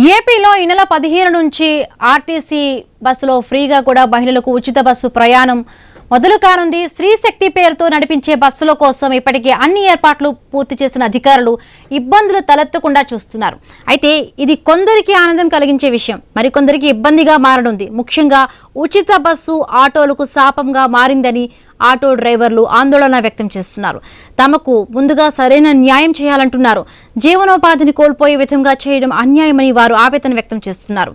ఏపీలో ఈ నెల 15 నుంచి ఆర్టీసీ బస్సులో ఫ్రీగా కూడా మహిళలకు ఉచిత బస్సు ప్రయాణం మొదలు కానుంది. స్త్రీ శక్తి పేరుతో నడిపించే బస్సుల కోసం ఇప్పటికే అన్ని ఏర్పాట్లు పూర్తి చేసిన అధికారులు ఇబ్బందులు తలెత్తకుండా చూస్తున్నారు. అయితే ఇది కొందరికి ఆనందం కలిగించే విషయం, మరికొందరికి ఇబ్బందిగా మారనుంది. ముఖ్యంగా ఉచిత బస్సు ఆటోలకు శాపంగా మారిందని ఆటో డ్రైవర్లు ఆందోళన వ్యక్తం చేస్తున్నారు. తమకు ముందుగా సరైన న్యాయం చేయాలంటున్నారు. జీవనోపాధిని కోల్పోయే విధంగా చేయడం అన్యాయమని వారు ఆవేదన వ్యక్తం చేస్తున్నారు.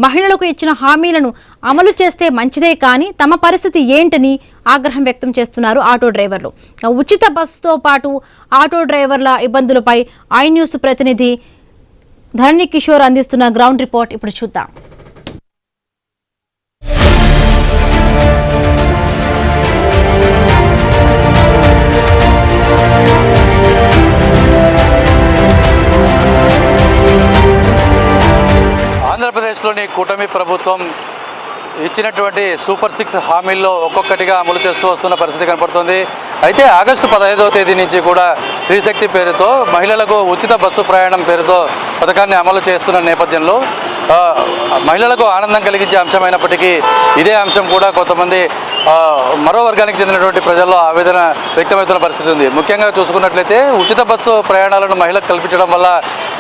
మహిళలకు ఇచ్చిన హామీలను అమలు చేస్తే మంచిదే, కానీ తమ పరిస్థితి ఏంటని ఆగ్రహం వ్యక్తం చేస్తున్నారు ఆటో డ్రైవర్లు. ఉచిత బస్సుతో పాటు ఆటో డ్రైవర్ల ఇబ్బందులపై ఐ న్యూస్ ప్రతినిధి ధరణి కిషోర్ అందిస్తున్న గ్రౌండ్ రిపోర్ట్ ఇప్పుడు చూద్దాం. ఆంధ్రప్రదేశ్లోని కూటమి ప్రభుత్వం ఇచ్చినటువంటి సూపర్ 6 హామీల్లో ఒక్కొక్కటిగా అమలు చేస్తూ వస్తున్న పరిస్థితి కనపడుతుంది. అయితే ఆగస్టు 15వ తేదీ నుంచి కూడా స్త్రీశక్తి పేరుతో మహిళలకు ఉచిత బస్సు ప్రయాణం పేరుతో పథకాన్ని అమలు చేస్తున్న నేపథ్యంలో మహిళలకు ఆనందం కలిగించే అంశమైనప్పటికీ ఇదే అంశం కూడా కొంతమంది మరో వర్గానికి చెందినటువంటి ప్రజల్లో ఆవేదన వ్యక్తమవుతున్న పరిస్థితి ఉంది. ముఖ్యంగా చూసుకున్నట్లయితే ఉచిత బస్సు ప్రయాణాలను మహిళలకు కల్పించడం వల్ల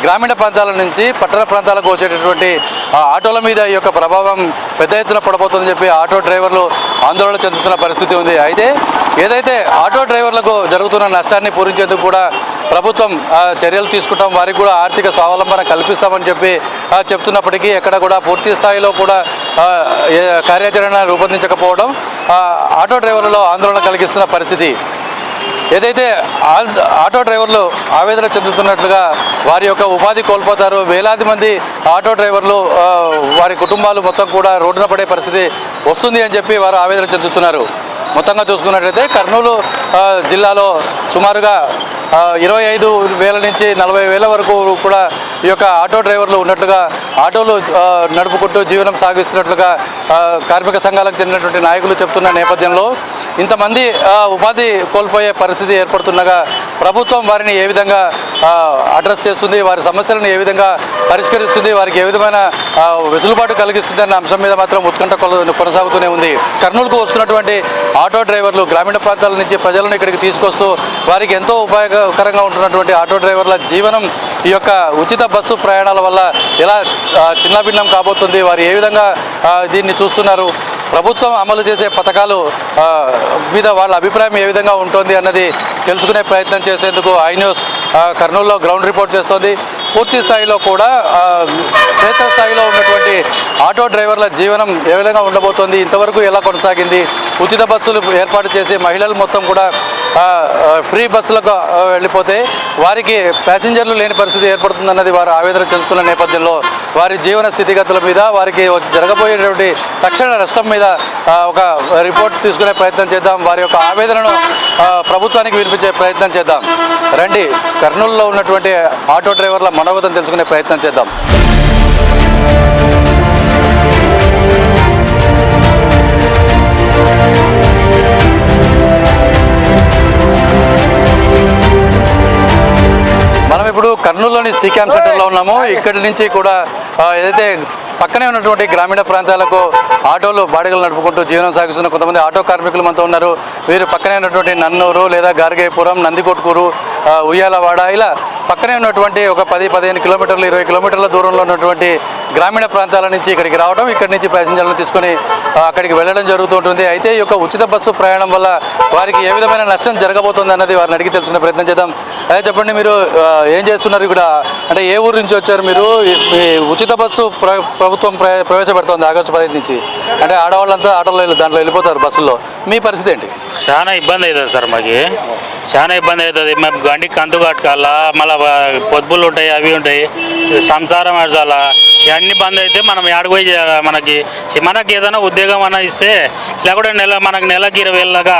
గ్రామీణ ప్రాంతాల నుంచి పట్టణ ప్రాంతాలకు వచ్చేటటువంటి ఆటోల మీద ఈ యొక్క ప్రభావం పెద్ద ఎత్తున పడబోతుందని చెప్పి ఆటో డ్రైవర్లు ఆందోళన చెందుతున్న పరిస్థితి ఉంది. అయితే ఏదైతే ఆటో డ్రైవర్లకు జరుగుతున్న నష్టాన్ని పూరించేందుకు కూడా ప్రభుత్వం చర్యలు తీసుకుంటాం, వారికి కూడా ఆర్థిక స్వావలంబన కల్పిస్తామని చెప్పి చెప్తున్నప్పటికీ ఎక్కడ కూడా పూర్తి స్థాయిలో కూడా కార్యాచరణ రూపొందించకపోవడం ఆటో డ్రైవర్లలో ఆందోళన కలిగిస్తున్న పరిస్థితి. ఏదైతే ఆటో డ్రైవర్లు ఆవేదన చెందుతున్నట్లుగా వారి యొక్క ఉపాధి కోల్పోతారు. వేలాది మంది ఆటో డ్రైవర్లు వారి కుటుంబాలు మొత్తం కూడా రోడ్డున పడే పరిస్థితి వస్తుంది అని చెప్పి వారు ఆవేదన చెందుతున్నారు. మొత్తంగా చూసుకున్నట్లయితే కర్నూలు జిల్లాలో సుమారుగా 25,000 నుంచి 40,000 వరకు కూడా ఈ యొక్క ఆటో డ్రైవర్లు ఉన్నట్లుగా, ఆటోలు నడుపుకుంటూ జీవనం సాగిస్తున్నట్లుగా కార్మిక సంఘాలకు చెందినటువంటి నాయకులు చెప్తున్న నేపథ్యంలో ఇంతమంది ఉపాధి కోల్పోయే పరిస్థితి ఏర్పడుతుండగా ప్రభుత్వం వారిని ఏ విధంగా అడ్రస్ చేస్తుంది, వారి సమస్యలను ఏ విధంగా పరిష్కరిస్తుంది, వారికి ఏ విధమైన వెసులుబాటు కలిగిస్తుంది అన్న అంశం మీద మాత్రం ఉత్కంఠ కొనసాగుతూనే ఉంది. కర్నూలుకు వస్తున్నటువంటి ఆటో డ్రైవర్లు గ్రామీణ ప్రాంతాల నుంచి ప్రజలను ఇక్కడికి తీసుకొస్తూ వారికి ఎంతో ఉపయోగకరంగా ఉంటున్నటువంటి ఆటో డ్రైవర్ల జీవనం ఈ యొక్క ఉచిత బస్సు ప్రయాణాల వల్ల ఎలా చిన్నభిన్నం కాబోతుంది, వారు ఏ విధంగా దీన్ని చూస్తున్నారు, ప్రభుత్వం అమలు చేసే పథకాలు మీద వాళ్ళ అభిప్రాయం ఏ విధంగా ఉంటుంది అన్నది తెలుసుకునే ప్రయత్నం చేసేందుకు ఐ న్యూస్ కర్నూలులో గ్రౌండ్ రిపోర్ట్ చేస్తోంది. పూర్తి స్థాయిలో కూడా క్షేత్రస్థాయిలో ఉన్నటువంటి ఆటో డ్రైవర్ల జీవనం ఏ విధంగా ఉండబోతోంది, ఇంతవరకు ఎలా కొనసాగింది, ఉచిత బస్సులు ఏర్పాటు చేసి మహిళలు మొత్తం కూడా ఫ్రీ బస్సులకు వెళ్ళిపోతే వారికి ప్యాసింజర్లు లేని పరిస్థితి ఏర్పడుతుందన్నది వారు ఆవేదన చెందుతున్న నేపథ్యంలో వారి జీవన స్థితిగతుల మీద, వారికి జరగబోయేటువంటి తక్షణ నష్టం మీద ఒక రిపోర్ట్ తీసుకునే ప్రయత్నం చేద్దాం. వారి యొక్క ఆవేదనను ప్రభుత్వానికి వినిపించే ప్రయత్నం చేద్దాం. రండి, కర్నూలులో ఉన్నటువంటి ఆటో డ్రైవర్ల మనోగతం తెలుసుకునే ప్రయత్నం చేద్దాం. మనం ఇప్పుడు కర్నూలులోని సి క్యాంప్ సెంటర్లో ఉన్నాము. ఇక్కడి నుంచి కూడా ఏదైతే పక్కనే ఉన్నటువంటి గ్రామీణ ప్రాంతాలకు ఆటోలు బాడిగలు నడుపుకుంటూ జీవనం సాగిస్తున్న కొంతమంది ఆటో కార్మికులు మనతో ఉన్నారు. వీరు పక్కనే ఉన్నటువంటి నన్నూరు లేదా గార్గేపురం, నందికొట్కూరు, ఉయ్యాలవాడ ఇలా పక్కనే ఉన్నటువంటి ఒక 10-15 కిలోమీటర్లు 20 కిలోమీటర్ల దూరంలో ఉన్నటువంటి గ్రామీణ ప్రాంతాల నుంచి ఇక్కడికి రావడం, ఇక్కడి నుంచి ప్యాసింజర్లను తీసుకొని అక్కడికి వెళ్ళడం జరుగుతుంటుంది. అయితే ఈ యొక్క ఉచిత బస్సు ప్రయాణం వల్ల వారికి ఏ విధమైన నష్టం జరగబోతుంది అన్నది వారిని అడిగి తెలుసుకునే ప్రయత్నం చేద్దాం. అదే చెప్పండి, మీరు ఏం చేస్తున్నారు ఇక్కడ? అంటే ఏ ఊరు నుంచి వచ్చారు మీరు? ఈ ఉచిత బస్సు ప్రభుత్వం ప్రవేశపెడుతోంది ఆగస్టు 15 నుంచి. అంటే ఆడవాళ్ళంతా ఆటోలో దాంట్లో వెళ్ళిపోతారు బస్సుల్లో, మీ పరిస్థితి ఏంటి? చాలా ఇబ్బంది అవుతుంది సార్, మాకు చాలా ఇబ్బంది అవుతుంది. మేము గండికి కంతు కట్టుకోవాలా, మళ్ళీ పొద్దులు ఉంటాయి, అవి ఉంటాయి, సంసారం అడచాలా, ఇవన్నీ బంద్ అయితే మనం ఏడపోయి చేయాలి. మనకి ఏదైనా ఉద్యోగం అన్నా ఇస్తే, లేకుంటే మనకు నెలకి 20,000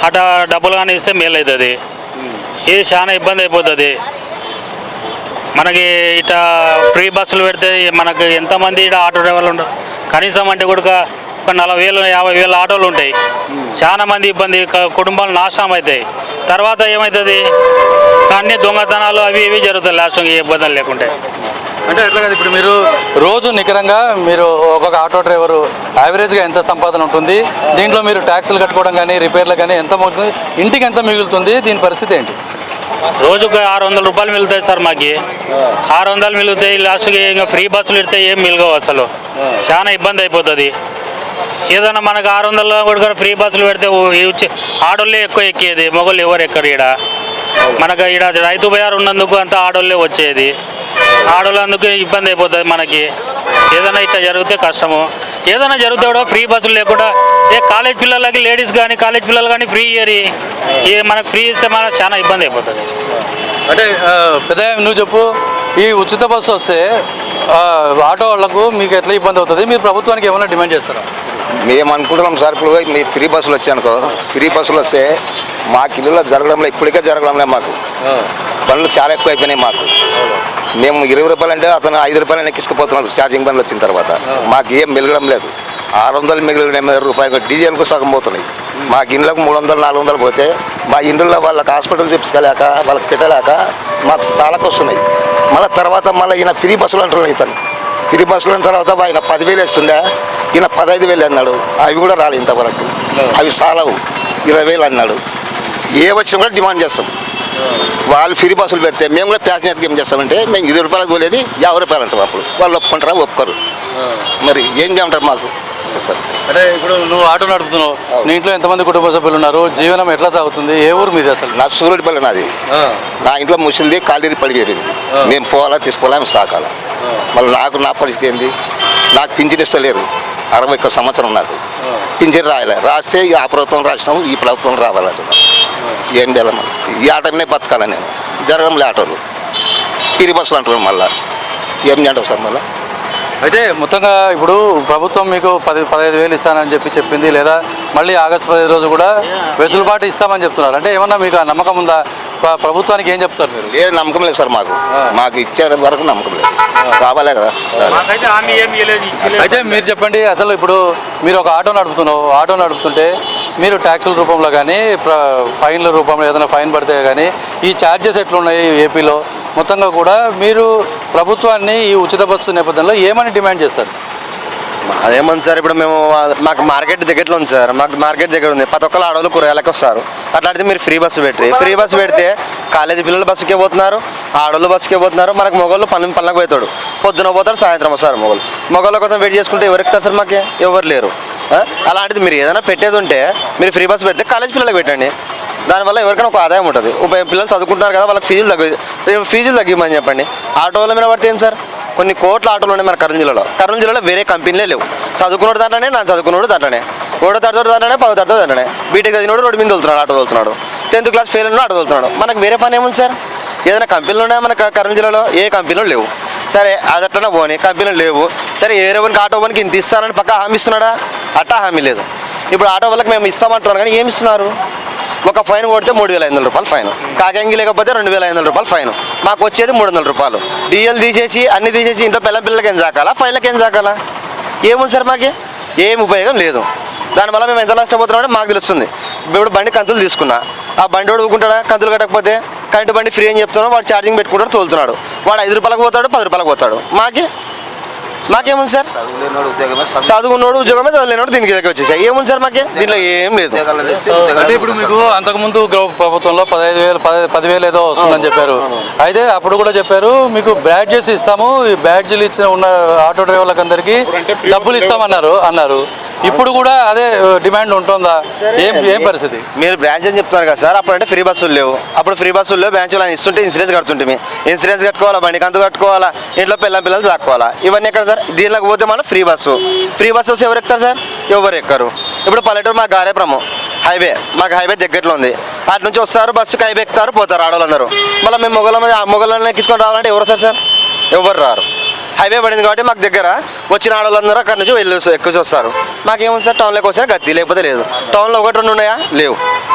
అట్లా డబ్బులు కానీ ఇస్తే మేలు అవుతుంది. ఇది చాలా ఇబ్బంది అయిపోతుంది మనకి. ఇట్లా ఫ్రీ బస్సులు పెడితే మనకు ఎంతమంది ఇక్కడ ఆటో డ్రైవర్లు ఉంటారు? కనీసం అంటే కూడా ఒక 40,000-50,000 ఆటోలు ఉంటాయి. చాలా మంది ఇబ్బంది, కుటుంబాలు నాశనం అవుతాయి. తర్వాత ఏమవుతుంది? అన్నీ దొంగతనాలు అవి ఇవి జరుగుతాయి లాస్ట్, ఏ ఇబ్బందులు లేకుంటే. అంటే ఎట్లా కాదు, ఇప్పుడు మీరు రోజు నికరంగా మీరు ఒక్కొక్క ఆటో డ్రైవరు యావరేజ్గా ఎంత సంపాదన ఉంటుంది, దీంట్లో మీరు ట్యాక్సులు కట్టుకోవడం కానీ రిపేర్లు కానీ ఎంత మిగులుతుంది, ఇంటికి ఎంత మిగులుతుంది, దీని పరిస్థితి ఏంటి? రోజుకు 600 రూపాయలు మిగులుతాయి సార్ మాకు. 600 మిగులుతాయి. లాస్ట్కి ఇంకా ఫ్రీ బస్సులు ఇడితే ఏం మిగలవు అసలు. చాలా ఇబ్బంది అయిపోతుంది. ఏదైనా మనకు 600 కూడా ఫ్రీ బస్సులు పెడితే ఆడోళ్ళే ఎక్కువ ఎక్కేది, మొగోళ్ళు ఎవరు ఎక్కరు. ఈడ మనకు ఈడ రైతు బజార్ ఉన్నందుకు అంతా ఆడోళ్ళే వచ్చేది. ఆడోళ్ళందుకు ఇబ్బంది అయిపోతుంది మనకి. ఏదైనా ఇట్లా జరిగితే కష్టము. ఏదైనా జరిగితే కూడా ఫ్రీ బస్సులు లేకుండా కాలేజ్ పిల్లలకి లేడీస్ కానీ కాలేజ్ పిల్లలు కానీ ఫ్రీ ఇయ్యరి. మనకు ఫ్రీ ఇస్తే మనకు చాలా ఇబ్బంది అయిపోతుంది. అంటే పెద్ద నువ్వు చెప్పు, ఈ ఉచిత బస్సు వస్తే ఆటో వాళ్ళకు మీకు ఎట్లా ఇబ్బంది అవుతుంది, మీరు ప్రభుత్వానికి ఏమైనా డిమాండ్ చేస్తారా? మేము అనుకుంటున్నాం సార్, ఇప్పుడు మీ ఫ్రీ బస్సులు వచ్చాయనుకో, ఫ్రీ బస్సులు వస్తే మాకు ఇల్లులో జరగడంలో ఇప్పటికే జరగడంలే. మాకు పనులు చాలా ఎక్కువ అయిపోయినాయి. మాకు మేము 20 రూపాయలు అంటే అతను 5 రూపాయలు ఎక్కించుకుపోతున్నాడు ఛార్జింగ్ బండ్లు వచ్చిన తర్వాత. మాకు ఏం మిగలడం లేదు. 600 మిగిలిన రూపాయలు డీజిల్కు సగం పోతున్నాయి. మాకు ఇండ్లకు 300, 400 పోతే మా ఇండ్లలో వాళ్ళకి హాస్పిటల్ చూపించుకోలేక వాళ్ళకి పెట్టలేక మాకు చాలా వస్తున్నాయి. మళ్ళీ తర్వాత మళ్ళీ ఈయన ఫ్రీ బస్సులు అంటున్నాడు. ఇతను ఫ్రీ బస్సులు అయిన తర్వాత ఆయన 10,000 వేస్తుండే, ఈయన 15,000 అన్నాడు. అవి కూడా రాలేదు ఇంతవరకు. అవి సాలవు. 20,000 అన్నాడు. ఏ వచ్చినా కూడా డిమాండ్ చేస్తాం. వాళ్ళు ఫ్రీ బస్సులు పెడితే మేము కూడా ప్యాసింజర్కి ఏం చేస్తామంటే మేము 20 రూపాయలకు పోలేదు 50 రూపాయలు అంటాం. అప్పుడు వాళ్ళు ఒప్పుకుంటారా? ఒప్పుకోరు. మరి ఏం చేయమంటారు మాకు సార్? అంటే ఇప్పుడు నువ్వు ఆటో నడుపుతున్నావు, నీ ఇంట్లో ఎంతమంది కుటుంబ సభ్యులు ఉన్నారు, జీవనం ఎట్లా సాగుతుంది, ఏ ఊరు మీద అసలు? నా సూర్యుడిపల్లి నాది. నా ఇంట్లో ముసలిది కాలేజీ పడిపోయింది. మేము పోవాలా తీసుకోవాలా, మేము సాకాలా. మళ్ళీ నా పరిస్థితి ఏంది? నాకు పింఛన్ ఇస్తలేరు. 61 సంవత్సరం నాకు పింఛన్ రాయలే. రాస్తే ఆ ప్రభుత్వం రాసినాము, ఈ ప్రభుత్వం రావాలంటున్నాం. ఏం చేయాలి? మళ్ళీ ఈ ఆటోనే బతకాల. నేను జరగడంలే ఆటోలు, ఫ్రీ బస్సులు అంటున్నాం. మళ్ళీ ఏం చేయంటావు సార్? మళ్ళీ అయితే మొత్తంగా ఇప్పుడు ప్రభుత్వం మీకు 15,000 ఇస్తానని చెప్పింది, లేదా మళ్ళీ ఆగస్టు 15 రోజు కూడా వెసులుబాటు ఇస్తామని చెప్తున్నారు. అంటే ఏమన్నా మీకు ఆ నమ్మకం ఉందా? ప్రభుత్వానికి ఏం చెప్తారు మీరు? ఏ నమ్మకం లేదు సార్. మాకు ఇచ్చే వరకు నమ్మకం లేదు. కావాలే కదా. అయితే మీరు చెప్పండి, అసలు ఇప్పుడు మీరు ఒక ఆటో నడుపుతుంటే మీరు ట్యాక్సుల రూపంలో కానీ ఫైన్ల రూపంలో ఏదైనా ఫైన్ పడితే కానీ ఈ ఛార్జెస్ ఎట్లున్నాయి ఏపీలో మొత్తంగా కూడా, మీరు ప్రభుత్వాన్ని ఈ ఉచిత బస్సు నేపథ్యంలో ఏమని డిమాండ్ చేస్తారు? అదేమంది సార్, ఇప్పుడు మాకు మార్కెట్ దగ్గరలో ఉంది సార్. మాకు మార్కెట్ దగ్గర ఉంది. ప్రతి ఒక్కరు ఆడవాళ్ళు కూరగాయలకు వస్తారు. అట్లాంటిది మీరు ఫ్రీ బస్సు పెడితే కాలేజీ పిల్లలు బస్సుకే పోతున్నారు, ఆడవాళ్ళు బస్సుకే పోతున్నారు. మనకు మొగోళ్ళు పనులకు పోతాడు, పొద్దున పోతాడు, సాయంత్రం వస్తారు. మొగోళ్ళ కోసం వెయిట్ చేసుకుంటే ఎవరు ఎక్కుతారు సార్? మాకే ఎవరు లేరు. అలాంటిది మీరు ఏదైనా పెట్టేది ఉంటే మీరు ఫ్రీ బస్సు పెడితే కాలేజ్ పిల్లలకు పెట్టండి. దానివల్ల ఎవరికైనా ఒక ఆదాయం ఉంటుంది. పిల్లలు చదువుకుంటున్నారు కదా, వాళ్ళకి ఫీజులు తగ్గిమని చెప్పండి. ఆటోల మీద పడితే ఏం సార్? కొన్ని కోట్ల ఆటోలు ఉన్నాయి మన కర్నూలు జిల్లాలో వేరే కంపెనీలే లేవు. చదువుకున్నాడు దాంట్లోనే, నా చదువుకున్నాడు దాంట్లోనే, 10వ తరగతి దాంట్లోనే, బీటెక్ చదివినోడు రోడ్డు మీద వెళ్తున్నాడు, ఆటో వెళ్తున్నాడు, 10th క్లాస్ ఫెయిల్ ఉన్నాడు, ఆటో వెళ్తున్నాడు. మనకు వేరే పని ఏముంది సార్? ఏదైనా కంపెనీలు ఉన్నాయా మన కర్నూలు జిల్లాలో? ఏ కంపెనీలు లేవు. సరే అది అట్లనే పోనీ, కంపెనీలు లేవు. సరే వేరే వరకు ఆటో వరకు ఇంత ఇస్తారని పక్క హామీ ఇస్తున్నాడా? అట్టా హామీ లేదు. ఇప్పుడు ఆటో వాళ్ళకి మేము ఇస్తామంటున్నాం కానీ ఏమి ఇస్తున్నారు? ఒక ఫైన్ కొడితే 3,500 రూపాయలు ఫైన్, కాకంగి లేకపోతే 2,500 రూపాయలు ఫైన్. మాకు వచ్చేది 300 రూపాయలు. డీఎల్ తీసేసి అన్ని తీసేసి ఇంట్లో పిల్లలకి ఏం చాకాలా, ఫైన్లకి ఏం చాకాలా? ఏముంది సార్? మాకు ఏం ఉపయోగం లేదు. దానివల్ల మేము ఎంత నష్టపోతున్నామంటే మాకు తెలుస్తుంది. ఇప్పుడు బండి కంతులు తీసుకున్నా, ఆ బండి వాడు ఊరుకుంటాడా? కంతులు కట్టకపోతే కరెంటు బండి ఫ్రీ అని చెప్తున్నాడు, వాడు ఛార్జింగ్ పెట్టుకుంటాడు, తోలుతున్నాడు. వాడు 5 రూపాయలకు పోతాడు, 10 రూపాయలకు పోతాడు. మాకేముంది సార్? చదువుకున్నాడు ఉద్యోగమే, చదవలేనోడు దీనికి దగ్గర వచ్చేసాయి. ఏముంది సార్? మాకే దీంట్లో ఏం లేదు. అంటే ఇప్పుడు మీకు అంతకుముందు ప్రభుత్వంలో 10,000 ఏదో వస్తుందని చెప్పారు. అయితే అప్పుడు కూడా చెప్పారు మీకు బ్యాడ్జెస్ ఇస్తాము, ఈ బ్యాడ్జీలు ఇచ్చిన ఉన్న ఆటో డ్రైవర్లకు అందరికీ డబ్బులు ఇస్తామన్నారు. ఇప్పుడు కూడా అదే డిమాండ్ ఉంటుందా? ఏం పరిస్థితి? మీరు బ్రాంచ్ అని చెప్తున్నారు కదా సార్. అప్పుడు అంటే ఫ్రీ బస్సులు లేవు. అప్పుడు ఫ్రీ బస్సులు లేవు, బ్రాంచ్లు అని ఇస్తుంటే ఇన్సూరెన్స్ కడుతుంటే ఇన్సూరెన్స్ కట్టుకోవాలా, బండి కంతు కట్టుకోవాలా, ఇంట్లో పిల్లలు చాక్కోవాలా. ఇవన్నీ ఎక్కడ సార్? దీనిలోకి పోతే మనం ఫ్రీ బస్సు వస్తే ఎవరు ఎక్కుతారు సార్? ఎవరు ఎక్కరు. ఇప్పుడు పల్లెటూరు మాకు గారేపురము మాకు హైవే దగ్గరలో ఉంది. అటు నుంచి వస్తారు, బస్సుకి హైవే ఎక్కుతారు, పోతారు ఆడవాళ్ళందరూ. మళ్ళీ మేము మొగలను ఎక్కించుకొని రావాలంటే ఎవరు సార్? ఎవరు రారు. హైవే పడింది కాబట్టి మాకు దగ్గర వచ్చిన ఆడవాళ్ళందరూ అక్కడ నుంచి ఎక్కువ వస్తారు. మాకేముంది సార్? టౌన్లోకి వస్తే గతి, లేకపోతే లేదు. టౌన్లో 1-2 ఉన్నాయా? లేవు.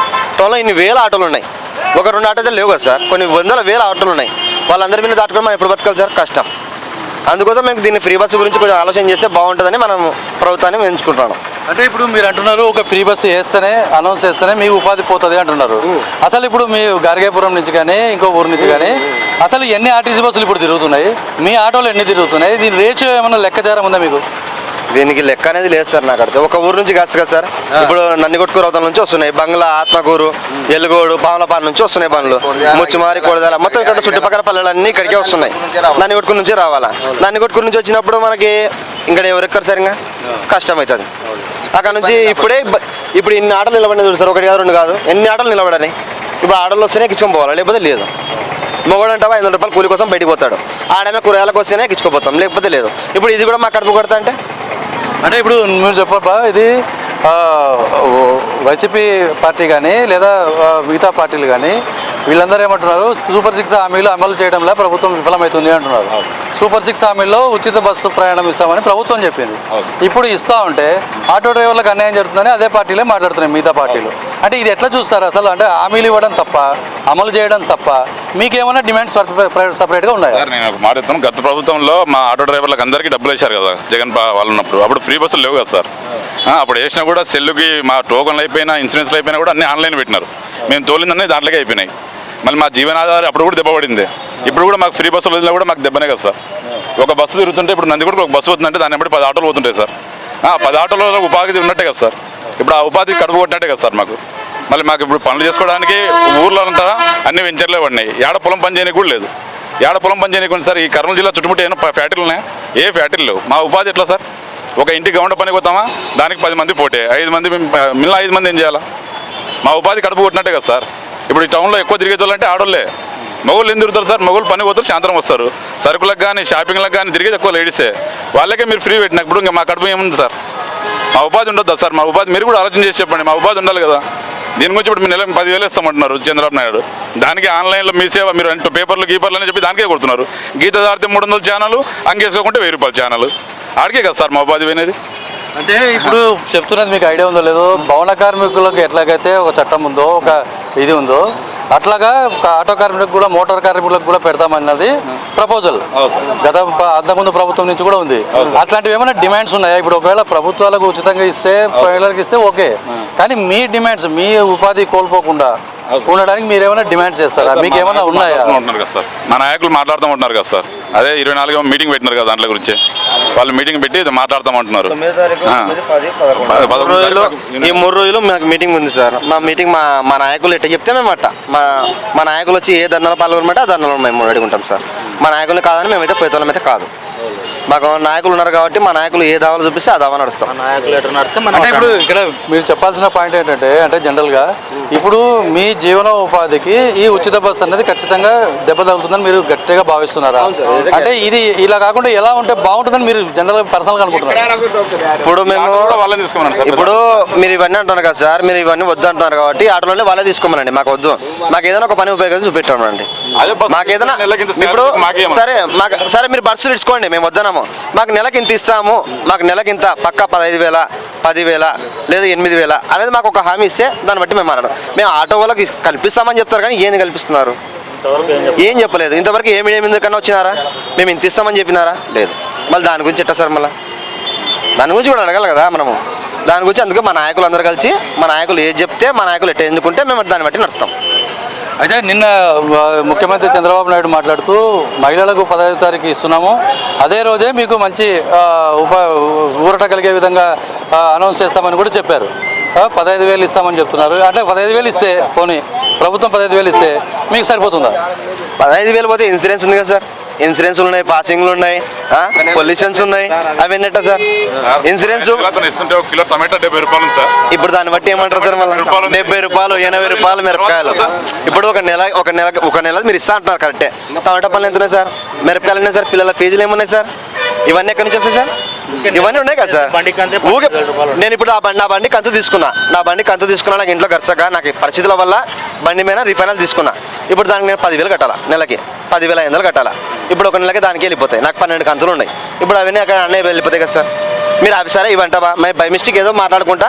టౌన్లో ఇన్ని వేల ఆటోలు ఉన్నాయి. 1-2 ఆటోలు లేవు కదా సార్. కొన్ని 100,000 ఆటోలు ఉన్నాయి. వాళ్ళందరి మీద దాటుకొని మనం ఎప్పుడు బతకాలి సార్? కష్టం. అందుకోసం మేము దీన్ని ఫ్రీ బస్సు గురించి కొంచెం ఆలోచన చేస్తే బాగుంటుందని మనం ప్రభుత్వాన్ని ఎంచుకుంటున్నాం. అంటే ఇప్పుడు మీరు అంటున్నారు ఒక ఫ్రీ బస్సు వేస్తేనే అనౌన్స్ చేస్తేనే మీకు ఉపాధి పోతుంది అంటున్నారు. అసలు ఇప్పుడు మీ గార్గేపురం నుంచి కానీ ఇంకో ఊరు నుంచి కానీ అసలు ఎన్ని ఆర్టీసీ బస్సులు ఇప్పుడు తిరుగుతున్నాయి, మీ ఆటోలు ఎన్ని తిరుగుతున్నాయి, దీని రేషియో ఏమన్నా లెక్కచారం ఉందా మీకు? దీనికి లెక్క అనేది లేదు సార్. నాకు అడితే ఒక ఊరు నుంచి కాదు కదా సార్. ఇప్పుడు నందికొట్కూరు అవతల నుంచి వస్తున్నాయి, బంగ్లా, ఆత్మకూరు, ఎల్లుగోడు, పాములపాడు నుంచి వస్తున్నాయి బండ్లు, ముచ్చిమారి, కొడదాల, మొత్తం ఇక్కడ చుట్టుపక్కల పల్లెలన్నీ ఇక్కడికే వస్తున్నాయి. నందికొట్కూరు నుంచి రావాలా. నందికొట్కూరు నుంచి వచ్చినప్పుడు మనకి ఇక్కడ ఎవరు ఎక్కుతారు సార్, ఇంకా కష్టం అవుతుంది. అక్కడ నుంచి ఇప్పుడు ఇన్ని ఆటలు నిలబడినాయి చూడు సార్, ఒకటి కాదు రెండు కాదు, ఎన్ని ఆటలు నిలబడని. ఇప్పుడు ఆటలు వస్తేనే ఎక్కించుకొని పోవాలి, లేకపోతే లేదు. మొగడు అంటావా 500 రూపాయలు కూలి కోసం బయటికి పోతాడు, ఆడమే కూరగాయలకు వస్తేనే ఎక్కించుకోపోతాం, లేకపోతే లేదు. ఇప్పుడు ఇది కూడా మా కడుపు కొడతా అంటే ఇప్పుడు మీరు చెప్పబ్బా, ఇది వైసీపీ పార్టీ కానీ లేదా మిగతా పార్టీలు కానీ వీళ్ళందరూ ఏమంటున్నారు, సూపర్ 6 హామీలు అమలు చేయడంలో ప్రభుత్వం విఫలమవుతుంది అంటున్నారు. సూపర్ 6 హామీల్లో ఉచిత బస్సు ప్రయాణం ఇస్తామని ప్రభుత్వం చెప్పింది. ఇప్పుడు ఇస్తా ఉంటే ఆటో డ్రైవర్లకు అన్యాయం జరుగుతుందని అదే పార్టీలే మాట్లాడుతున్నాయి, మిగతా పార్టీలు. అంటే ఇది ఎట్లా చూస్తారు అసలు? అంటే హామీలు ఇవ్వడం తప్ప, అమలు చేయడం తప్ప, మీకేమైనా డిమాండ్స్ సపరేట్గా ఉన్నాయా? నేను ఒక మాట చెప్తాను. గత ప్రభుత్వంలో మా ఆటో డ్రైవర్లకు అందరికీ డబ్బులు వేశారు కదా జగన్ వాళ్ళు ఉన్నప్పుడు. అప్పుడు ఫ్రీ బస్సులు లేవు కదా సార్. అప్పుడు వేసినా కూడా సెల్లుకి మా టోకన్లు అయిపోయినా, ఇన్సూరెన్స్లు అయిపోయినా కూడా అన్నీ ఆన్లైన్ పెట్టినారు. మేము తోలిందన్నీ దాంట్లోకి అయిపోయినాయి. మళ్ళీ మా జీవనాధారం అప్పుడు కూడా దెబ్బపడింది. ఇప్పుడు కూడా మాకు ఫ్రీ బస్సులు వదిలినా కూడా మాకు దెబ్బనే కదా సార్. ఒక బస్సు తిరుగుతుంటే ఇప్పుడు నందికొట్కూరు ఒక బస్సు పోతుందంటే దాన్ని బట్టి 10 ఆటోలు పోతుంటాయి సార్. 10 ఆటోలలో ఉపాధి ఉన్నట్టే కదా సార్. ఇప్పుడు ఆ ఉపాధి కడుపు కొట్టినట్టే కదా సార్ మాకు. మళ్ళీ మాకు ఇప్పుడు పనులు చేసుకోవడానికి ఊర్లో అంతా అన్ని వెంచర్లే పడినాయి. ఏడ పొలం పని చేయడానికి కూడా లేదు. ఏడ పొలం పని చేయకుండా సార్ ఈ కర్నూలు జిల్లా చుట్టుముట్టు ఏమైనా ఫ్యాక్టరీలు ఉన్నాయి? ఏ ఫ్యాక్టరీలు లేవు. మా ఉపాధి ఎట్లా సార్? ఒక ఇంటికి గౌండ పనికి పోతామా, దానికి 10 మంది పోతే 5 మంది, మిగిలిన 5 మంది ఏం చేయాలా? మా ఉపాధి కడుపు కొట్టినట్టే కదా సార్. ఇప్పుడు ఈ టౌన్లో ఎక్కువ తిరిగేవాళ్ళంటే ఆడోళ్ళే. మగవాళ్ళు ఏం తిరుగుతారు సార్? మగవాళ్ళు పని పోతారు, సాయంత్రం వస్తారు. సరుకులకు కానీ షాపింగ్లకు కానీ తిరిగేది ఎక్కువ లేడీసే. వాళ్ళకే మీరు ఫ్రీ పెట్టినప్పుడు ఇంకా మా కడుపు ఏముంది సార్? మా ఉపాధి ఉండొద్దా సార్? మా ఉపాధి మీరు కూడా ఆలోచన చేసి చెప్పండి. మా ఉపాధి ఉండాలి కదా. దీని గురించి ఇప్పుడు మీరు నెల 10,000 ఇస్తామంటున్నారు చంద్రబాబు నాయుడు. దానికి ఆన్లైన్లో మీ సేవ మీరు అంటే పేపర్లు గీపర్లు అని చెప్పి దానికే కొడుతున్నారు. గీత దాడితే 300 ఛానల్, అంగేసుకోకుంటే 1000 రూపాయల ఛానల్. ఆడికే కదా సార్ మా ఉపాధి అనేది. అంటే ఇప్పుడు చెప్తున్నది మీకు ఐడియా ఉందో లేదో, భవన కార్మికులకు ఎట్లాగైతే ఒక చట్టం ఉందో, ఒక ఇది ఉందో, అట్లాగా ఆటో కార్మికులకు కూడా, మోటార్ కార్మికులకు కూడా పెడతామన్నది ప్రపోజల్ అంతకుముందు ప్రభుత్వం నుంచి కూడా ఉంది. అట్లాంటివి ఏమైనా డిమాండ్స్ ఉన్నాయా? ఇప్పుడు ఒకవేళ ప్రభుత్వాలకు ఉచితంగా ఇస్తే, మహిళలకు ఇస్తే ఓకే, కానీ మీ డిమాండ్స్, మీ ఉపాధి కోల్పోకుండా ఉండడానికి మీరు ఏమైనా డిమాండ్స్ చేస్తారా? మీకు ఏమైనా ఉన్నాయా? ఉంటున్నారు కదా సార్, మా నాయకులు మాట్లాడుతూ కదా సార్. అదే 24 మీటింగ్ పెట్టినారు కదా, దాంట్లో గురించి వాళ్ళు మీటింగ్ పెట్టి మాట్లాడతామంటున్నారు. ఈ 3 రోజులు మాకు మీటింగ్ ఉంది సార్. మా మీటింగ్ మా నాయకులు ఎట్లా చెప్తే మేము అట్ట మా నాయకులు వచ్చి ఏ ధర్నాలు పాల్గొనమంటే ఆ ధర్నాలు మేము అడుగుంటాం సార్. మా నాయకులు కాదని మేమైతే పోయేతోళ్ళం అయితే కాదు. మాకు నాయకులు ఉన్నారు కాబట్టి మా నాయకులు ఏ దావాలు చూపిస్తే ఆ దావా నడుస్తాం. అంటే ఇప్పుడు ఇక్కడ మీరు చెప్పాల్సిన పాయింట్ ఏంటంటే, అంటే జనరల్గా ఇప్పుడు మీ జీవన ఉపాధికి ఈ ఉచిత బస్సు అనేది ఖచ్చితంగా దెబ్బ తగులుతుందని మీరు గట్టిగా భావిస్తున్నారా? అంటే ఇది ఇలా కాకుండా ఎలా ఉంటే బాగుంటుందని మీరు జనరల్గా పర్సనల్గా అనుకుంటున్నారు? ఇప్పుడు మేము ఇప్పుడు మీరు ఇవన్నీ అంటున్నారు కదా సార్, మీరు ఇవన్నీ వద్దు అంటున్నారు కాబట్టి ఆటోలోనే వాళ్ళే తీసుకోమనండి. మాకు వద్దు, మాకు ఏదైనా ఒక పని ఉపయోగించి చూపెట్టామండి. మాకు ఏదైనా ఇప్పుడు సరే మీరు బస్సులు ఇచ్చుకోండి, మేము వద్దన్నాము. మాకు నెలకి ఇంత ఇస్తాము, మాకు నెలకి ఇంత పక్క 15,000, 10,000 లేదా 8,000 అనేది మాకు ఒక హామీ ఇస్తే దాన్ని బట్టి మేము మాట్లాడడం. మేము ఆటో వాళ్ళకి కల్పిస్తామని చెప్తారు కానీ ఏంది కల్పిస్తున్నారు? ఏం చెప్పలేదు ఇంతవరకు. ఏమి కన్నా వచ్చినారా? మేము ఇంత ఇస్తామని చెప్పినారా? లేదు. మళ్ళీ దాని గురించి ఎట్టా సార్? మళ్ళీ దాని గురించి కూడా అడగాలి కదా మనము. దాని గురించి అందుకే మా నాయకులు అందరూ కలిసి, మా నాయకులు ఏది చెప్తే మా నాయకులు ఎట్ట ఎందుకుంటే మేము దాన్ని బట్టి నడుస్తాం. అయితే నిన్న ముఖ్యమంత్రి చంద్రబాబు నాయుడు మాట్లాడుతూ మహిళలకు 15వ తారీఖు ఇస్తున్నాము, అదే రోజే మీకు మంచి ఊరట కలిగే విధంగా అనౌన్స్ చేస్తామని కూడా చెప్పారు. 15,000 ఇస్తామని చెప్తున్నారు. అంటే 15,000 ఇస్తే, పోనీ ప్రభుత్వం 15,000 ఇస్తే మీకు సరిపోతుందా? 15,000 పోతే ఇన్సూరెన్స్ ఉంది కదా సార్. ఇన్సూరెన్స్లు ఉన్నాయి, పాసింగ్లు ఉన్నాయి, పొల్యూషన్స్ ఉన్నాయి, అవన్నీ ఎట్టా సార్? ఇన్సూరెన్స్ కిలో టమాటా 70 రూపాయలు సార్. ఇప్పుడు దాన్ని బట్టి ఏమంటారు సార్? మళ్ళీ 70 రూపాయలు, 80 రూపాయలు మిరపకాయలు. ఇప్పుడు ఒక నెల మీరు ఇస్తా అంటున్నారు కరెక్టే. టమాటా పనులు ఎంత ఉన్నాయి సార్? మిరపకాయలు ఉన్నాయి సార్. పిల్లల ఫీజులు ఏమున్నాయి సార్? ఇవన్నీ ఎక్కడి నుంచి వస్తాయి సార్? ఇవన్నీ ఉన్నాయి కదా సార్. ఊగే నేను ఇప్పుడు నా బండి కంతు తీసుకున్నా, నాకు ఇంట్లో ఖర్చుగా నాకు పరిస్థితుల వల్ల బండి మీద రిఫైనల్ తీసుకున్నా. ఇప్పుడు దానికి నేను 10,000 కట్టాలా, నెలకి 10,500 కట్టాలా. ఇప్పుడు ఒక నెలకి దానికి వెళ్ళిపోతాయి. నాకు 12 కంతులు ఉన్నాయి. ఇప్పుడు అవన్నీ అక్కడ అన్నయ్య వెళ్ళిపోతాయి కదా సార్. మీరు అవి సరే ఇవంటావా? బై మిస్టేక్ ఏదో మాట్లాడుకుంటా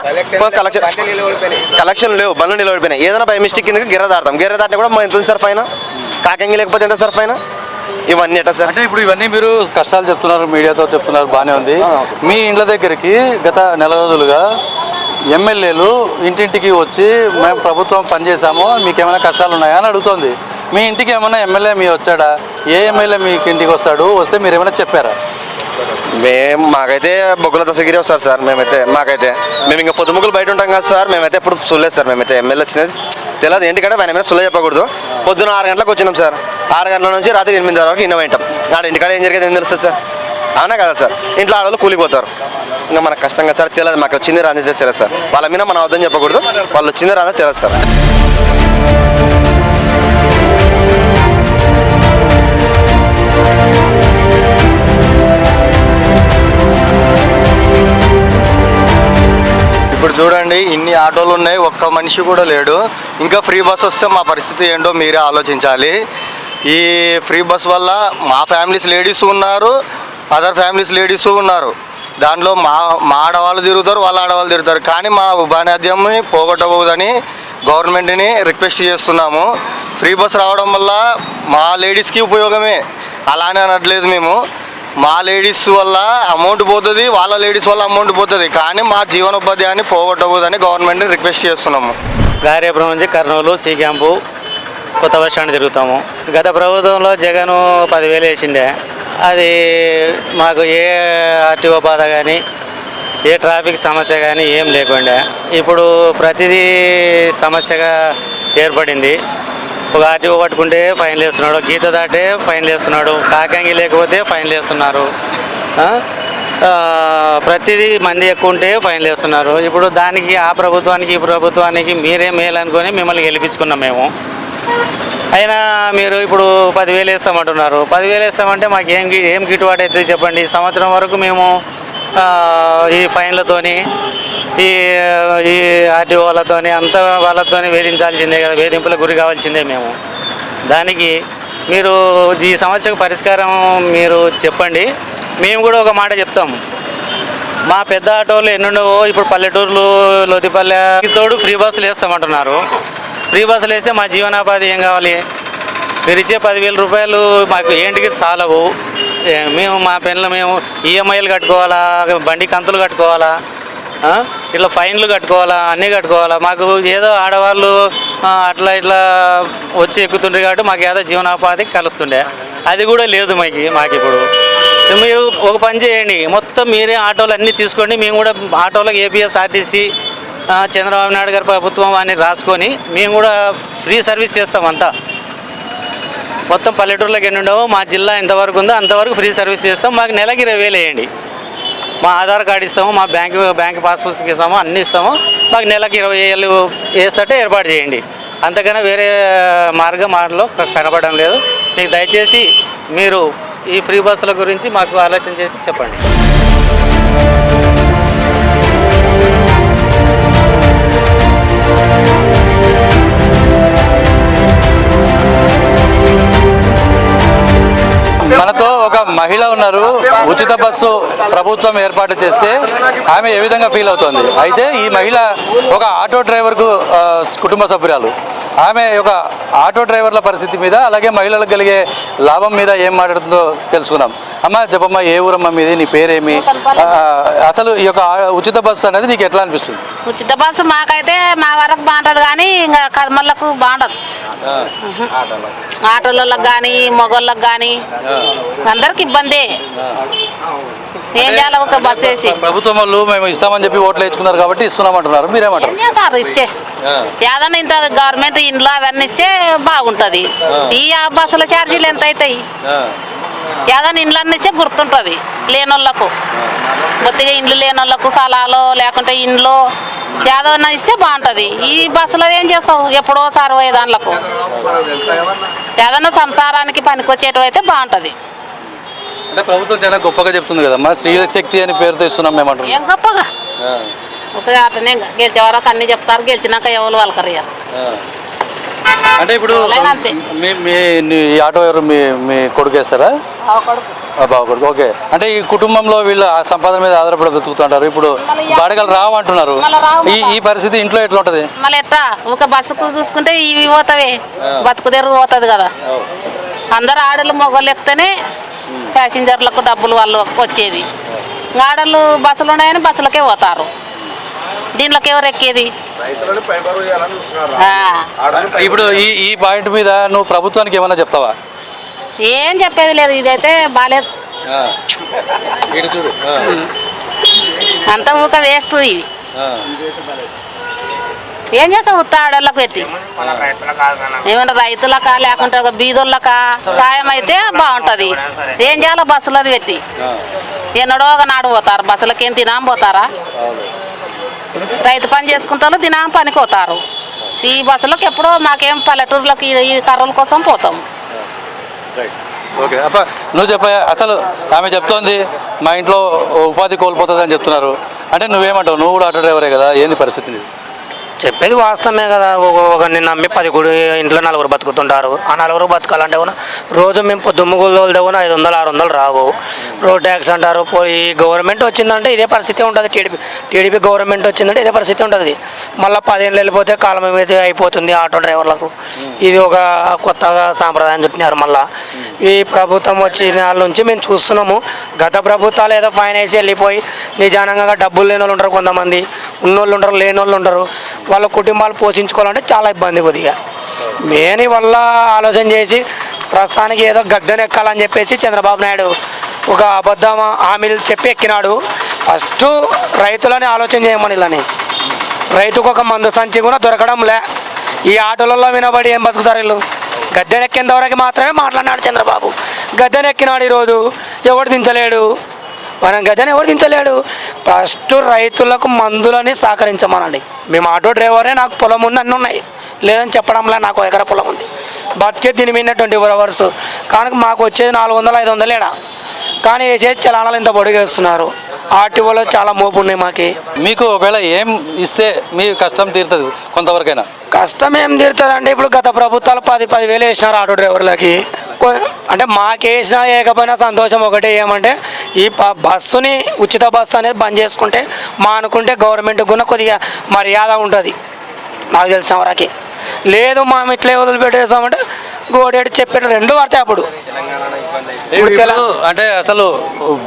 కలెక్షన్ లేవు, బండ్లు నిలబడిపోయినాయి. ఏదైనా బై మిస్టేక్ కింద గిర్ర దాడతాం. గిర్ర దాటినా కూడా ఎంత ఉంది సార్ ఫైన్? కాకంగి లేకపోతే ఎంత సార్ ఫైన్? ఇవన్నీ ఎట్లా సార్? అంటే ఇప్పుడు ఇవన్నీ మీరు కష్టాలు చెప్తున్నారు, మీడియాతో చెప్తున్నారు, బాగానే ఉంది. మీ ఇండ్ల దగ్గరికి గత నెల రోజులుగా ఎమ్మెల్యేలు ఇంటింటికి వచ్చి మేము ప్రభుత్వం పనిచేసాము, మీకు ఏమైనా కష్టాలు ఉన్నాయా అని అడుగుతోంది. మీ ఇంటికి ఏమైనా ఎమ్మెల్యే మీ వచ్చాడా? ఏ ఎమ్మెల్యే మీకు ఇంటికి వస్తాడు? వస్తే మీరు ఏమైనా చెప్పారా? మాకైతే బొగ్గుల దశగిరి వస్తారు సార్. మేము ఇంకా పొద్దుముగ్గులు బయట ఉంటాం కదా సార్. మేమైతే ఎప్పుడు చూడలేదు సార్. మేమైతే ఎమ్మెల్యే వచ్చినది తెలియదు. ఎందుకంటే ఆయన మీద సుల్ల చెప్పకూడదు. పొద్దున 6 గంటలకు వచ్చినాం సార్. 6 గంటల నుంచి రాత్రి 8 వరకు ఇన్న వింటాం. నాడు ఇంటికాడ ఏం జరిగేది ఏం తెలుస్తుంది సార్? అవునా కదా సార్? ఇంట్లో ఆడవాళ్ళు కూలిపోతారు. ఇంకా మనకు కష్టంగా సార్ తెలియదు. మాకు వచ్చింది రానిదే తెలియదు సార్. వాళ్ళ మీద మనం అర్థం చెప్పకూడదు. వాళ్ళు వచ్చింది రానిదే తెలియదు సార్. ఇప్పుడు చూడండి, ఇన్ని ఆటోలు ఉన్నాయి, ఒక్క మనిషి కూడా లేడు. ఇంకా ఫ్రీ బస్ వస్తే మా పరిస్థితి ఏంటో మీరే ఆలోచించాలి. ఈ ఫ్రీ బస్ వల్ల మా ఫ్యామిలీస్ లేడీస్ ఉన్నారు, అదర్ ఫ్యామిలీస్ లేడీస్ ఉన్నారు. దాంట్లో మా ఆడవాళ్ళు తిరుగుతారు, వాళ్ళ ఆడవాళ్ళు తిరుగుతారు. కానీ మా ఉపాధ్యాయుని పోగొట్టబోదని గవర్నమెంట్ని రిక్వెస్ట్ చేస్తున్నాము. ఫ్రీ బస్ రావడం వల్ల మా లేడీస్కి ఉపయోగమే, అలానే అనట్లేదు మేము. మా లేడీస్ వల్ల అమౌంట్ పోతుంది, వాళ్ళ లేడీస్ వల్ల అమౌంట్ పోతుంది. కానీ మా జీవనోపాధ్యాయాన్ని పోగొట్టబోదని గవర్నమెంట్ని రిక్వెస్ట్ చేస్తున్నాము. గారేపురం నుంచి కర్నూలు సి క్యాంపు కొత్త బస్ స్టాండ్ తిరుగుతాము. గత ప్రభుత్వంలో జగన్ 10,000 వేసిండే. అది మాకు ఏ ఆర్టీఓ బాధ కానీ ఏ ట్రాఫిక్ సమస్య కానీ ఏం లేకుండా ఇప్పుడు ప్రతిదీ సమస్యగా ఏర్పడింది. ఒక ఆర్టీఓ పట్టుకుంటే ఫైన్లు వేస్తున్నాడు, గీత దాటే ఫైన్లు వేస్తున్నాడు, కాకంగి లేకపోతే ఫైన్లు వేస్తున్నారు. ప్రతిదీ మంది ఎక్కువ ఉంటే ఫైన్లు వేస్తున్నారు. ఇప్పుడు దానికి ఆ ప్రభుత్వానికి ఈ ప్రభుత్వానికి మీరే మేలు అనుకొని మిమ్మల్ని గెలిపించుకున్నాం మేము. అయినా మీరు ఇప్పుడు 10,000 వేస్తామంటున్నారు. 10,000 వేస్తామంటే మాకు ఏం గిట్టుబాటు అవుతుంది చెప్పండి? సంవత్సరం వరకు మేము ఈ ఫైన్లతోని ఈ ఆర్టీఓ వాళ్ళతోని అంత వాళ్ళతోని వేధించాల్సిందే కదా, వేధింపులకు గురి కావాల్సిందే మేము. దానికి మీరు ఈ సమస్యకు పరిష్కారం మీరు చెప్పండి. మేము కూడా ఒక మాట చెప్తాం. మా పెద్ద ఆటోలు ఎన్నుండవో ఇప్పుడు పల్లెటూర్లు లోతిపల్లె తోడు ఫ్రీ బస్సులు వేస్తామంటున్నారు. ఫ్రీ బస్సులు వేస్తే మా జీవనోపాధి ఏం కావాలి? మీరు ఇచ్చే 10,000 రూపాయలు మాకు ఏంటికి చాలవు. మేము మా పెన్లు మేము ఈఎంఐలు కట్టుకోవాలా, బండి కంతులు కట్టుకోవాలా, ఇట్లా ఫైన్లు కట్టుకోవాలా, అన్నీ కట్టుకోవాలా. మాకు ఏదో ఆడవాళ్ళు అట్లా ఇట్లా వచ్చి ఎక్కుతుండే కాబట్టి మాకు ఏదో జీవనోపాధి కలుస్తుండే. అది కూడా లేదు మాకు ఇప్పుడు. మీరు ఒక పని చేయండి, మొత్తం మీరే ఆటోలు అన్నీ తీసుకోండి. మేము కూడా ఆటోలకు ఏపీఎస్ఆర్టీసీ చంద్రబాబు నాయుడు గారి ప్రభుత్వం అని రాసుకొని మేము కూడా ఫ్రీ సర్వీస్ చేస్తాం. అంతా మొత్తం పల్లెటూరులోకి ఎన్ని ఉండవో మా జిల్లా ఎంతవరకు ఉందో అంతవరకు ఫ్రీ సర్వీస్ చేస్తాం. మాకు నెలకి 20,000 వేయండి. మా ఆధార్ కార్డు ఇస్తాము, మా బ్యాంక్ పాస్బుక్స్ ఇస్తాము, అన్నీ ఇస్తాము. మాకు నెలకి 20,000 వేస్తట్టే ఏర్పాటు చేయండి. అంతకన్నా వేరే మార్గంలో కనపడడం లేదు. మీకు దయచేసి మీరు ఈ ఫ్రీ బస్సుల గురించి మాకు ఆలోచన చేసి చెప్పండి. మనతో ఒక మహిళ ఉన్నారు. ఉచిత బస్సు ప్రభుత్వం ఏర్పాటు చేస్తే ఆమె ఏ విధంగా ఫీల్ అవుతుంది? అయితే ఈ మహిళ ఒక ఆటో డ్రైవర్కు కుటుంబ సభ్యురాలు. ఆమె ఒక ఆటో డ్రైవర్ల పరిస్థితి మీద, అలాగే మహిళలకు కలిగే లాభం మీద ఏం మాట్లాడుతుందో తెలుసుకుందాం. అమ్మ చెప్పమ్మా, ఏ ఊరమ్మ మీది, నీ పేరేమి, అసలు ఈ యొక్క ఉచిత బస్సు అనేది నీకు ఎట్లా అనిపిస్తుంది? ఉచిత బస్సు మాకైతే మా వరకు బాగుంటుంది, కానీ ఇంకా కర్మలకు బాగుండదు. ఆటోళ్ళకి కానీ మగోళ్ళకి కానీ అందరికి ఇబ్బంది. ఏం చేయాలి? ఒక బస్సు వేసి ప్రభుత్వం వాళ్ళు మేము ఇస్తామని చెప్పి ఓట్లు వేసుకున్నారు కాబట్టి ఇస్తున్నామంటున్నారు. మీరేమంటారు? ఏం చేస్తారు? ఇచ్చే ఏదన్నా ఇంత గవర్నమెంట్ ఇంట్లో అవన్నీ ఇచ్చే బాగుంటుంది. ఈ బస్సుల ఛార్జీలు ఎంత అవుతాయి? ఏదైనా ఇండ్లన్నీ ఇచ్చే గుర్తుంటుంది లేనోళ్ళకు. కొద్దిగా ఇండ్లు లేనోళ్ళకు స్థలాలు లేకుంటే ఇండ్లు ఏదైనా ఇస్తే బాగుంటుంది. ఈ బస్సులో ఏం చేస్తావు? ఎప్పుడో సారి పోయే దాంట్లకు ఏదైనా సంసారానికి పనికొచ్చేటివి అయితే బాగుంటుంది. అంటే ప్రభుత్వం చాలా గొప్పగా చెప్తుంది కదమ్మా, స్త్రీ శక్తి అని పేరుతో ఇస్తున్నాం మేమంటారు. ఏం గొప్పగా ఒక అతనే గెలిచే వరకు అన్నీ చెప్తారు, గెలిచినాక ఎవరు వాళ్ళకయ్యారు. అంటే ఇప్పుడు మీ ఆటో ఎవరు? మీ కొడుకు వేస్తారా? బావ కొడుకు. ఓకే. అంటే ఈ కుటుంబంలో వీళ్ళు ఆ సంపాదన మీద ఆధారపడి బతుకుతుంటారు. ఇప్పుడు బాడగలు రావు అంటున్నారు. ఈ పరిస్థితి ఇంట్లో ఎట్లా ఉంటుంది? మళ్ళీ ఎట్టా ఒక బస్సుకు చూసుకుంటే ఇవి పోతావే, బతుకు తెరుగు పోతుంది కదా. అందరు ఆడలు మొగలు ఎక్కితేనే ప్యాసింజర్లకు డబ్బులు వాళ్ళు వచ్చేది. ఆడలు బస్సులు ఉన్నాయని బస్సులకే పోతారు, దీనిలోకి ఎవరు ఎక్కేది? ఇప్పుడు ఈ పాయింట్ మీద నువ్వు ప్రభుత్వానికి ఏమైనా చెప్తావా? ఏం చెప్పేది లేదు, ఇదైతే బాగాలేదు. అంత ఊక వేస్ట్ ఇవి. ఏం చేస్తావు ఉత్త ఆడోళ్ళకు పెట్టి? ఏమన్నా రైతులకా లేకుంటే బీదోళ్ళకా సాయం అయితే బాగుంటుంది. ఏం చేయాలో బస్సులది పెట్టి ఎన్నడో ఒక నాడు పోతారు, బస్సులకి ఏం తినాం పోతారా? రైతు పని చేసుకుంటారు, దినాం పనికి పోతారు. ఈ బస్సులకు ఎప్పుడో మాకేం పల్లెటూరులకు ఈ కర్రల కోసం పోతాం. ఓకే అప్ప నువ్వు చెప్ప అసలు ఆమె చెప్తోంది మా ఇంట్లో ఉపాధి కోల్పోతుంది అని చెప్తున్నారు, అంటే నువ్వేమంటావు? నువ్వు కూడా ఆటో డ్రైవరే కదా, ఏంది పరిస్థితి? చెప్పేది వాస్తవమే కదా. ఒకరిని నమ్మి 10 గుడి ఇంట్లో 4 బతుకుతుంటారు. ఆ 4 బతకాలంటే కూడా రోజు మేము దుమ్ముగులు తోలితే కూడా 500-600 రావు. రోడ్ ట్యాక్స్ అంటారు. పోయి గవర్నమెంట్ వచ్చిందంటే ఇదే పరిస్థితి ఉంటుంది. టీడీపీ గవర్నమెంట్ వచ్చిందంటే ఇదే పరిస్థితి ఉంటుంది. మళ్ళీ 10 ఏళ్ళు వెళ్ళిపోతే కాలం ఏమైతే అయిపోతుంది ఆటో డ్రైవర్లకు. ఇది ఒక కొత్తగా సాంప్రదాయం చుట్టినారు. మళ్ళీ ఈ ప్రభుత్వం వచ్చిన వాళ్ళ నుంచి మేము చూస్తున్నాము. గత ప్రభుత్వాలు ఏదో ఫైన్ వేసి వెళ్ళిపోయి నిజానంగా డబ్బులు లేని వాళ్ళు ఉంటారు, కొంతమంది ఉన్నోళ్ళు ఉంటారు, లేని వాళ్ళు ఉంటారు. వాళ్ళ కుటుంబాలు పోషించుకోవాలంటే చాలా ఇబ్బంది. కొద్దిగా మేని వల్ల ఆలోచన చేసి ప్రస్తుతానికి ఏదో గద్దెనెక్కాలని చెప్పేసి చంద్రబాబు నాయుడు ఒక అబద్ధం హామీలు చెప్పి ఎక్కినాడు. ఫస్ట్ రైతులని ఆలోచన చేయమని, ఇలాని రైతుకు ఒక మందు సంచి కూడా దొరకడంలే. ఈ ఆటోలలో వినబడి ఏం బతుకుతారు వీళ్ళు? గద్దెనెక్కిన వరకు మాత్రమే మాట్లాడినాడు చంద్రబాబు. గద్దెనెక్కినాడు ఈరోజు ఎవడు దించలేడు, మనం గద్దెని ఎవరు దించలేడు. ఫస్ట్ రైతులకు మందులని సహకరించమనండి. మేము ఆటో డ్రైవరే, నాకు పొలం ఉంది, అన్నీ ఉన్నాయి, లేదని చెప్పడంలా. నాకు ఎకరా పొలం ఉంది, బతికే దీని మీద 24 hours. కానీ మాకు వచ్చేది 400-500 ఏడా, కానీ వేసేది చలానాలు ఇంత పొడిగేస్తున్నారు. ఆర్టీఓలో చాలా మోపు ఉన్నాయి మాకి. మీకు ఒకవేళ ఏం ఇస్తే మీ కష్టం తీరుతుంది కొంతవరకైనా? కష్టం ఏం తీరుతుంది అంటే ఇప్పుడు గత ప్రభుత్వాలు 10,000 వేసినారు ఆటో డ్రైవర్లకి. అంటే మాకేసినా ఏకపోయినా సంతోషం ఒకటే, ఏమంటే ఈ బస్సుని ఉచిత బస్సు అనేది బంద్ చేసుకుంటే మా అనుకుంటే గవర్నమెంట్కి కూడా కొద్దిగా మర్యాద ఉంటుంది నాకు తెలిసిన వరకు. లేదు మేము ఇట్లే వదిలిపెట్టేసామంటే గోడేడు చెప్పాడు 2 పడతాయి. అప్పుడు అంటే అసలు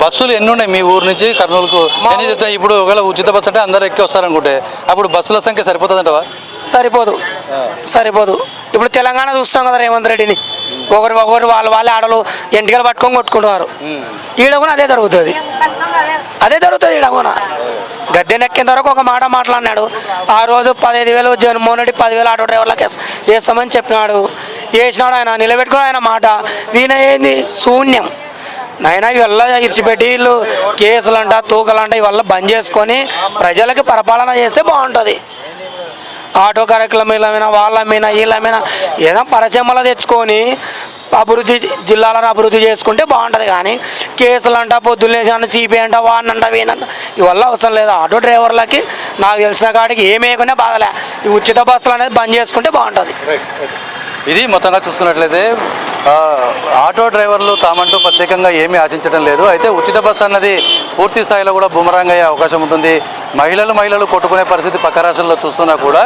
బస్సులు ఎన్ని ఉన్నాయి మీ ఊరు నుంచి కర్నూలుకు? ఎన్ని చెప్తాయి? ఇప్పుడు ఒకవేళ ఉచిత బస్సు అంటే అందరు ఎక్కి వస్తారనుకుంటే అప్పుడు బస్సుల సంఖ్య సరిపోతుందంటవా? సరిపోదు. ఇప్పుడు తెలంగాణ చూస్తాం కదా రేవంత్ రెడ్డిని, ఒకరు వాళ్ళ ఆడలు ఎంటికలు పట్టుకొని కొట్టుకుంటున్నారు. ఈడ కూడా అదే జరుగుతుంది ఈడ కూడా. గద్దెనెక్కిన వరకు ఒక మాట మాట్లాడినాడు. ఆ రోజు 15,000 జగన్మోహన్ రెడ్డి 10,000 ఆటో డ్రైవర్లకు వేస్తామని చెప్పినాడు. వేసినాడు ఆయన, నిలబెట్టుకుని ఆయన మాట. వీణ ఏంది శూన్యం. నైనా ఇవల్ల ఇరిచిపెట్టి వీళ్ళు కేసులంట తూకలంట ఇవల్ల బంద్ చేసుకొని ప్రజలకి పరిపాలన చేస్తే బాగుంటుంది. ఆటో కార్యక్రమాల మీద వాళ్ళ మీద వీళ్ళ మీద ఏదో పరిశ్రమలు తెచ్చుకొని జిల్లాలను అభివృద్ధి చేసుకుంటే బాగుంటుంది. కానీ కేసులు అంట, పొద్దున్నేసి సిపిఐ అంట, వాడినంట వీనంట ఇవల్ల అవసరం లేదు. ఆటో డ్రైవర్లకి నాకు తెలిసిన కాడికి ఏమేయకుండా బాధలే. ఈ ఉచిత బస్సులు అనేది బంద్ చేసుకుంటే బాగుంటుంది. ఇది మొత్తంగా చూసుకున్నట్లయితే ఆటో డ్రైవర్లు తామంటూ ప్రత్యేకంగా ఏమీ ఆశించడం లేదు. అయితే ఉచిత బస్సు అన్నది పూర్తి స్థాయిలో కూడా బూమరాంగ్ అయ్యే అవకాశం ఉంటుంది. మహిళలు కొట్టుకునే పరిస్థితి పక్క రాష్ట్రంలో చూస్తున్నా కూడా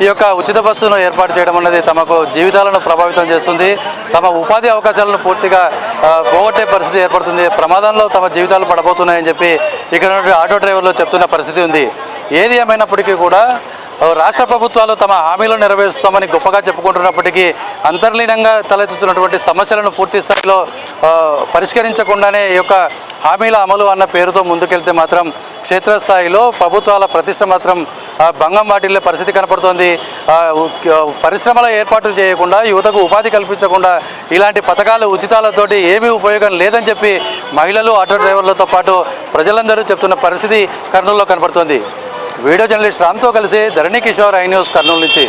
ఈ యొక్క ఉచిత బస్సును ఏర్పాటు చేయడం అన్నది తమకు జీవితాలను ప్రభావితం చేస్తుంది. తమ ఉపాధి అవకాశాలను పూర్తిగా పోగొట్టే పరిస్థితి ఏర్పడుతుంది. ప్రమాదంలో తమ జీవితాలు పడబోతున్నాయని చెప్పి ఇక్కడ ఆటో డ్రైవర్లు చెప్తున్న పరిస్థితి ఉంది. ఏది ఏమైనప్పటికీ కూడా రాష్ట్ర ప్రభుత్వాలు తమ హామీలు నెరవేరుస్తామని గొప్పగా చెప్పుకుంటున్నప్పటికీ అంతర్లీనంగా తలెత్తుతున్నటువంటి సమస్యలను పూర్తి స్థాయిలో పరిష్కరించకుండానే ఈ యొక్క హామీల అమలు అన్న పేరుతో ముందుకెళ్తే మాత్రం క్షేత్రస్థాయిలో ప్రభుత్వాల ప్రతిష్ట మాత్రం భంగం వాటిల్లే పరిస్థితి కనపడుతోంది. పరిశ్రమల ఏర్పాటు చేయకుండా, యువతకు ఉపాధి కల్పించకుండా ఇలాంటి పథకాలు ఉచితాలతోటి ఏమీ ఉపయోగం లేదని చెప్పి మహిళలు, ఆటో డ్రైవర్లతో పాటు ప్రజలందరూ చెప్తున్న పరిస్థితి కర్నూలులో కనపడుతోంది. వీడియో జర్నలిస్ట్ రామ్తో కలిసి ధరణి కిషోర్, ఐ న్యూస్, కర్నూలు నుంచి.